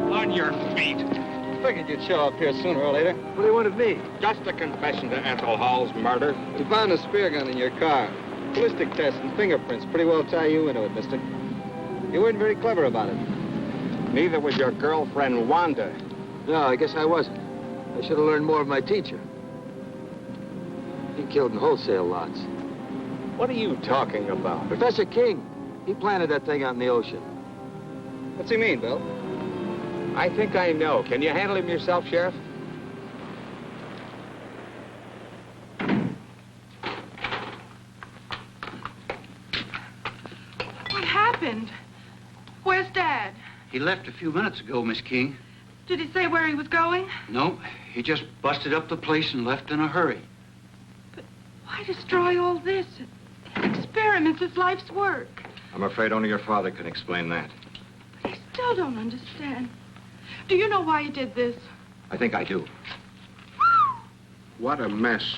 On your feet. Figured you'd show up here sooner or later. What do you want of me? Just a confession to Ethel Hall's murder. We found a spear gun in your car. Ballistic test and fingerprints pretty well tie you into it, mister. You weren't very clever about it. Neither was your girlfriend, Wanda. No, I guess I wasn't. I should have learned more of my teacher. He killed in wholesale lots. What are you talking about? Professor King, he planted that thing out in the ocean. What's he mean, Bill? I think I know. Can you handle him yourself, Sheriff? What happened? Where's Dad? He left a few minutes ago, Miss King. Did he say where he was going? No, he just busted up the place and left in a hurry. But why destroy all this? His experiments, his life's work. I'm afraid only your father can explain that. But I still don't understand. Do you know why he did this? I think I do. What a mess.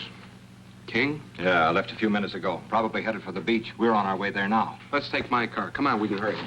King? Yeah, I left a few minutes ago. Probably headed for the beach. We're on our way there now. Let's take my car. Come on, we can hurry.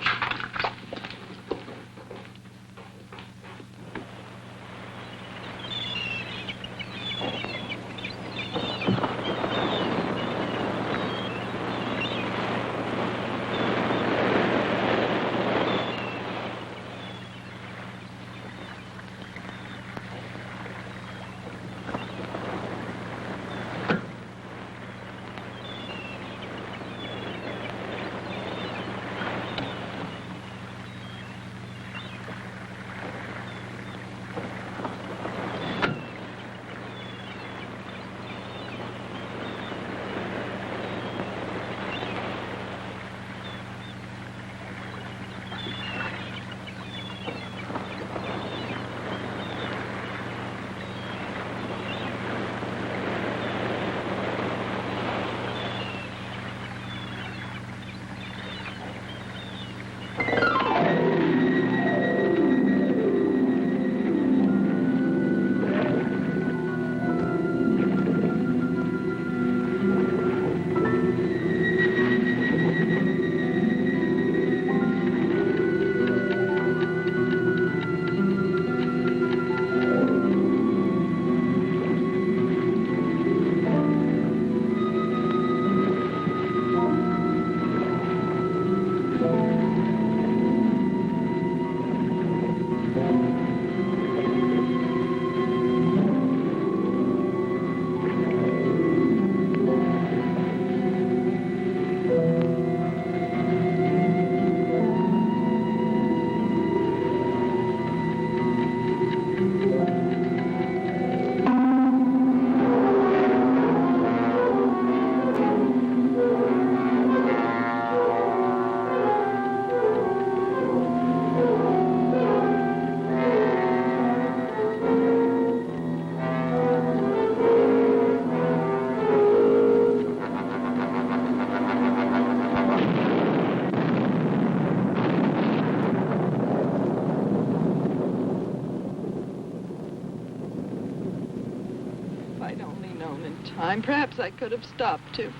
Perhaps I could have stopped him.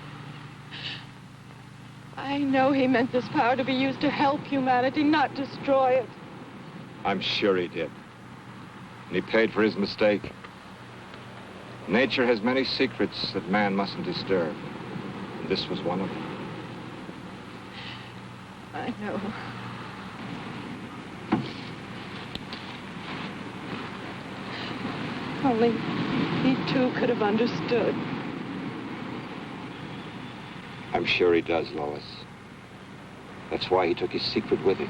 I know he meant this power to be used to help humanity, not destroy it. I'm sure he did. And he paid for his mistake. Nature has many secrets that man mustn't disturb. And this was one of them. I know. Only he too could have understood. I'm sure he does, Lois. That's why he took his secret with him.